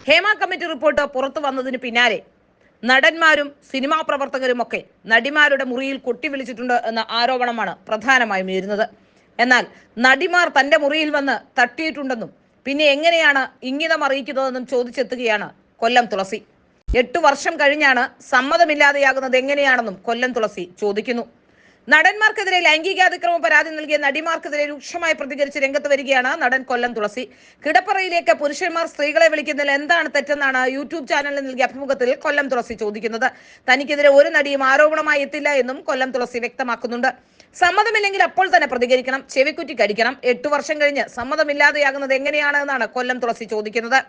Hema committee report പുറത്തു വന്നതിന് പിന്നാലെ നടന്മാരും സിനിമാ പ്രവർത്തകരുമൊക്കെ നടിമാരുടെ മുറിയിൽ കൊട്ടിവിളിച്ചിട്ടുണ്ട് എന്ന ആരോപണമാണ് പ്രധാനമായും ഉയരുന്നത്. എന്നാൽ നടിമാർ തന്റെ മുറിയിൽ വന്ന് തട്ടിയിട്ടുണ്ടെന്നും പിന്നെ എങ്ങനെയാണ് ഇംഗിതം അറിയിക്കുന്നതെന്നും ചോദിച്ചെത്തുകയാണ് കൊല്ലം തുളസി. 8 വർഷം കഴിഞ്ഞാണ് സമ്മതമില്ലാതെയാകുന്നത് എങ്ങനെയാണെന്നും കൊല്ലം തുളസി ചോദിക്കുന്നു. നടന്മാർക്കെതിരെ ലൈംഗികാതിക്രമ പരാതി നൽകിയ നടിമാർക്കെതിരെ രൂക്ഷമായി പ്രതികരിച്ച് രംഗത്ത് വരികയാണ് നടൻ കൊല്ലം തുളസി. കിടപ്പറയിലേക്ക് പുരുഷന്മാർ സ്ത്രീകളെ വിളിക്കുന്നതിൽ എന്താണ് തെറ്റെന്നാണ് യൂട്യൂബ് ചാനലിൽ നൽകിയ അഭിമുഖത്തിൽ കൊല്ലം തുളസി ചോദിക്കുന്നത്. തനിക്കെതിരെ ഒരു നടിയും ആരോപണമായി എത്തില്ല എന്നും കൊല്ലം തുളസി വ്യക്തമാക്കുന്നുണ്ട്. സമ്മതമില്ലെങ്കിൽ അപ്പോൾ തന്നെ പ്രതികരിക്കണം, ചെവിക്കുറ്റി കടിക്കണം. 8 വർഷം കഴിഞ്ഞ് സമ്മതമില്ലാതെയാകുന്നത് എങ്ങനെയാണ് എന്നാണ് കൊല്ലം തുളസി ചോദിക്കുന്നത്.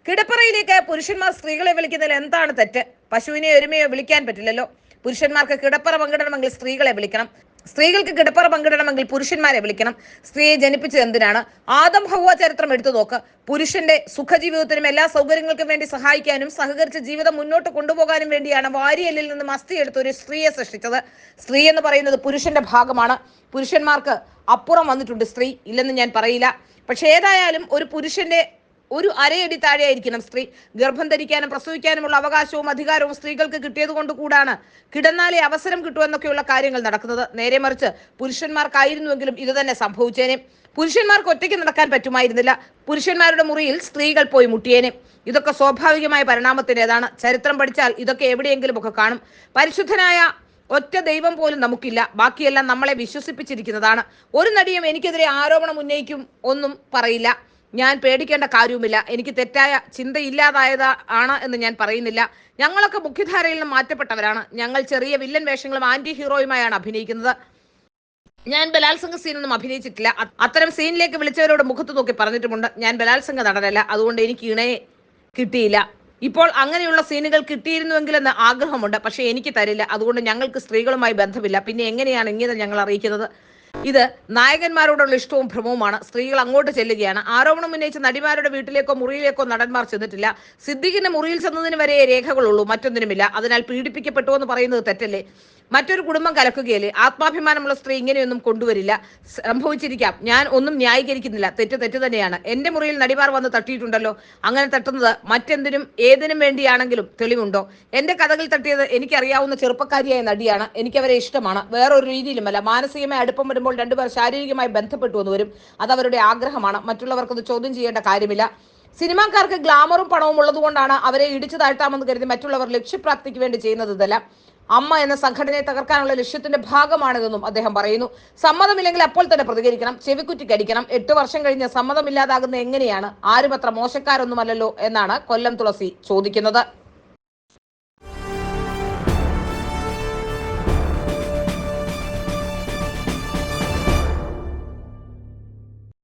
കിടപ്പറയിലേക്ക് പുരുഷന്മാർ സ്ത്രീകളെ വിളിക്കുന്നതിൽ എന്താണ് തെറ്റ്? പശുവിനെയോ എരുമയോ വിളിക്കാൻ പറ്റില്ലല്ലോ. പുരുഷന്മാർക്ക് കിടപ്പറ പങ്കിടണമെങ്കിൽ സ്ത്രീകളെ വിളിക്കണം, സ്ത്രീകൾക്ക് കിടപ്പറ പങ്കിടണമെങ്കിൽ പുരുഷന്മാരെ വിളിക്കണം. സ്ത്രീയെ ജനിപ്പിച്ചത് എന്തിനാണ്? ആദം ഹവ്വ ചരിത്രം എടുത്തു നോക്ക്. പുരുഷന്റെ സുഖജീവിതത്തിനും എല്ലാ സൗകര്യങ്ങൾക്കും വേണ്ടി സഹായിക്കാനും സഹകരിച്ച് ജീവിതം മുന്നോട്ട് കൊണ്ടുപോകാനും വേണ്ടിയാണ് വാരിയലിൽ നിന്നും അസ്ഥി എടുത്ത് ഒരു സ്ത്രീയെ സൃഷ്ടിച്ചത്. സ്ത്രീ എന്ന് പറയുന്നത് പുരുഷന്റെ ഭാഗമാണ്. പുരുഷന്മാർക്ക് അപ്പുറം വന്നിട്ടുണ്ട് സ്ത്രീ, ഇല്ലെന്ന് ഞാൻ പറയില്ല. പക്ഷെ ഏതായാലും ഒരു പുരുഷന്റെ ഒരു അരയടി താഴെയായിരിക്കണം സ്ത്രീ. ഗർഭം ധരിക്കാനും പ്രസവിക്കാനുമുള്ള അവകാശവും അധികാരവും സ്ത്രീകൾക്ക് കിട്ടിയത് കൊണ്ട് കൂടാണ് കിടന്നാലേ അവസരം കിട്ടുമെന്നൊക്കെയുള്ള കാര്യങ്ങൾ നടക്കുന്നത്. നേരെ മറിച്ച് പുരുഷന്മാർക്കായിരുന്നുവെങ്കിലും ഇത് തന്നെ സംഭവിച്ചേനെ. പുരുഷന്മാർക്ക് ഒറ്റയ്ക്ക് നടക്കാൻ പറ്റുമായിരുന്നില്ല. പുരുഷന്മാരുടെ മുറിയിൽ സ്ത്രീകൾ പോയി മുട്ടിയേനെ. ഇതൊക്കെ സ്വാഭാവികമായ പരിണാമത്തിൻ്റെതാണ്. ചരിത്രം പഠിച്ചാൽ ഇതൊക്കെ എവിടെയെങ്കിലും ഒക്കെ കാണും. പരിശുദ്ധനായ ഒറ്റ ദൈവം പോലും നമുക്കില്ല, ബാക്കിയെല്ലാം നമ്മളെ വിശ്വസിപ്പിച്ചിരിക്കുന്നതാണ്. ഒരു നടിയും എനിക്കെതിരെ ആരോപണം ഉന്നയിക്കും ഒന്നും പറയില്ല. ഞാൻ പേടിക്കേണ്ട കാര്യവുമില്ല. എനിക്ക് തെറ്റായ ചിന്തയില്ലാതായതാണ് എന്ന് ഞാൻ പറയുന്നില്ല. ഞങ്ങളൊക്കെ മുഖ്യധാരയിൽ നിന്ന് മാറ്റപ്പെട്ടവരാണ്. ഞങ്ങൾ ചെറിയ വില്ലൻ വേഷങ്ങളും ആന്റി ഹീറോയുമായാണ് അഭിനയിക്കുന്നത്. ഞാൻ ബലാത്സംഗ സീനൊന്നും അഭിനയിച്ചിട്ടില്ല. അത്തരം സീനിലേക്ക് വിളിച്ചവരോട് മുഖത്ത് നോക്കി പറഞ്ഞിട്ടുമുണ്ട്, ഞാൻ ബലാത്സംഗ നടനല്ല, അതുകൊണ്ട് എനിക്ക് ഇണയെ കിട്ടിയില്ല. ഇപ്പോൾ അങ്ങനെയുള്ള സീനുകൾ കിട്ടിയിരുന്നുവെങ്കിലെന്ന് ആഗ്രഹമുണ്ട്, പക്ഷെ എനിക്ക് തരില്ല. അതുകൊണ്ട് ഞങ്ങൾക്ക് സ്ത്രീകളുമായി ബന്ധമില്ല. പിന്നെ എങ്ങനെയാണ് ഇങ്ങനെ ഞങ്ങൾ അറിയിക്കുന്നത്? ഇത് നായകന്മാരോടുള്ള ഇഷ്ടവും ഭ്രമവുമാണ്. സ്ത്രീകൾ അങ്ങോട്ട് ചെല്ലുകയാണ്. ആരോപണം ഉന്നയിച്ച നടിമാരുടെ വീട്ടിലേക്കോ മുറിയിലേക്കോ നടന്മാർ ചെന്നിട്ടില്ല. സിദ്ദിഖിന്റെ മുറിയിൽ ചെന്നതിന് വരെ രേഖകളുള്ളൂ, മറ്റൊന്നിനുമില്ല. അതിനാൽ പീഡിപ്പിക്കപ്പെട്ടു എന്ന് പറയുന്നത് തെറ്റല്ലേ? മറ്റൊരു കുടുംബം കലക്കുകയല്ലേ? ആത്മാഭിമാനമുള്ള സ്ത്രീ ഇങ്ങനെയൊന്നും കൊണ്ടുവരില്ല. സംഭവിച്ചിരിക്കാം, ഞാൻ ഒന്നും ന്യായീകരിക്കുന്നില്ല. തെറ്റ് തന്നെയാണ്. എന്റെ മുറിയിൽ നടിമാർ വന്ന് തട്ടിയിട്ടുണ്ടല്ലോ. അങ്ങനെ തട്ടുന്നത് മറ്റെന്തിനും ഏതിനും വേണ്ടിയാണെങ്കിലും തെളിവുണ്ടോ? എന്റെ കഥകൾ തട്ടിയത് എനിക്കറിയാവുന്ന ചെറുപ്പക്കാരിയായ നടിയാണ്. എനിക്കവരെ ഇഷ്ടമാണ്. വേറൊരു രീതിയിലുമല്ല. മാനസികമായി അടുപ്പം വരുമ്പോൾ രണ്ടുപേർ ശാരീരികമായി ബന്ധപ്പെട്ടു എന്ന് വരും. അത് അവരുടെ ആഗ്രഹമാണ്. മറ്റുള്ളവർക്കത് ചോദ്യം ചെയ്യേണ്ട കാര്യമില്ല. സിനിമാക്കാർക്ക് ഗ്ലാമറും പണവും ഉള്ളതുകൊണ്ടാണ് അവരെ ഇടിച്ചു താഴ്ത്താമെന്ന് കരുതി മറ്റുള്ളവർ ലക്ഷ്യപ്രാപ്തിക്ക് വേണ്ടി ചെയ്യുന്നത് ഇതല്ല. അമ്മ എന്ന സംഘടനയെ തകർക്കാനുള്ള ലക്ഷ്യത്തിന്റെ ഭാഗമാണിതെന്നും അദ്ദേഹം പറയുന്നു. സമ്മതമില്ലെങ്കിൽ അപ്പോൾ തന്നെ പ്രതികരിക്കണം, ചെവിക്കുറ്റി കടിക്കണം. 8 വർഷം കഴിഞ്ഞ് സമ്മതമില്ലാതാകുന്ന എങ്ങനെയാണ്? ആരും അത്ര മോശക്കാരൊന്നുമല്ലല്ലോ എന്നാണ് കൊല്ലം തുളസി ചോദിക്കുന്നത്.